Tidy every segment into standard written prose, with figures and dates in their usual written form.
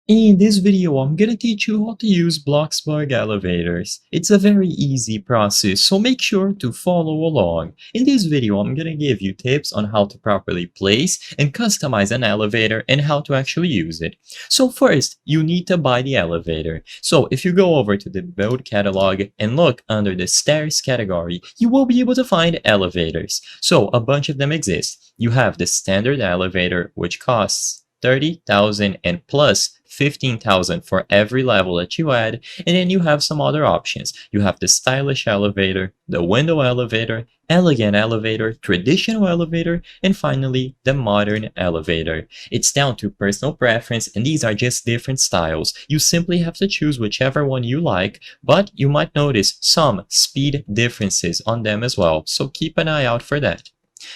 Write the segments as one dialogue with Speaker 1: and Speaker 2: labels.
Speaker 1: In this video, I'm gonna teach you how to use Bloxburg elevators. It's a very easy process, so make sure to follow along. In this video, I'm gonna give you tips on how to properly place and customize an elevator and how to actually use it. So first, you need to buy the elevator. So if you go over to the build catalog and look under the stairs category, you will be able to find elevators. So a bunch of them exist. You have the standard elevator, which costs 30,000 and plus 15,000 for every level that you add, and then you have some other options. You have the stylish elevator, the window elevator, elegant elevator, traditional elevator, and finally the modern elevator. It's down to personal preference, and these are just different styles. You simply have to choose whichever one you like, but you might notice some speed differences on them as well, so keep an eye out for that.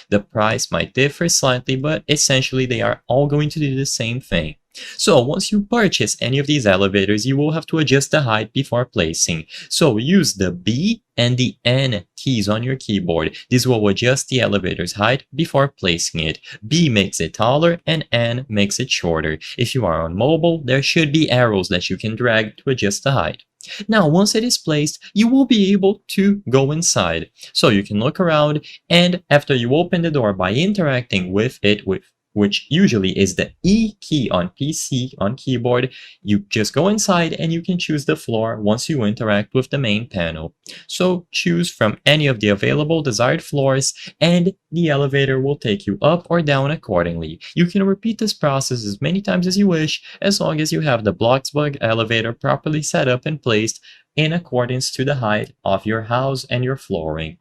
Speaker 1: The price might differ slightly, but essentially they are all going to do the same thing. So once you purchase any of these elevators, you will have to adjust the height before placing. So use the B and the N keys on your keyboard. This will adjust the elevator's height before placing it. B makes it taller and N makes it shorter. If you are on mobile, there should be arrows that you can drag to adjust the height. Now, once it is placed, you will be able to go inside. So you can look around, and after you open the door by interacting with it, which usually is the E key on PC on keyboard, you just go inside and you can choose the floor once you interact with the main panel. So choose from any of the available desired floors and the elevator will take you up or down accordingly. You can repeat this process as many times as you wish, as long as you have the Bloxburg elevator properly set up and placed in accordance to the height of your house and your flooring.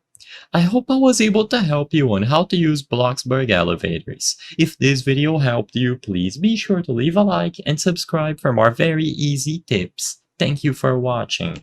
Speaker 1: I hope I was able to help you on how to use Bloxburg elevators. If this video helped you, please be sure to leave a like and subscribe for more very easy tips. Thank you for watching.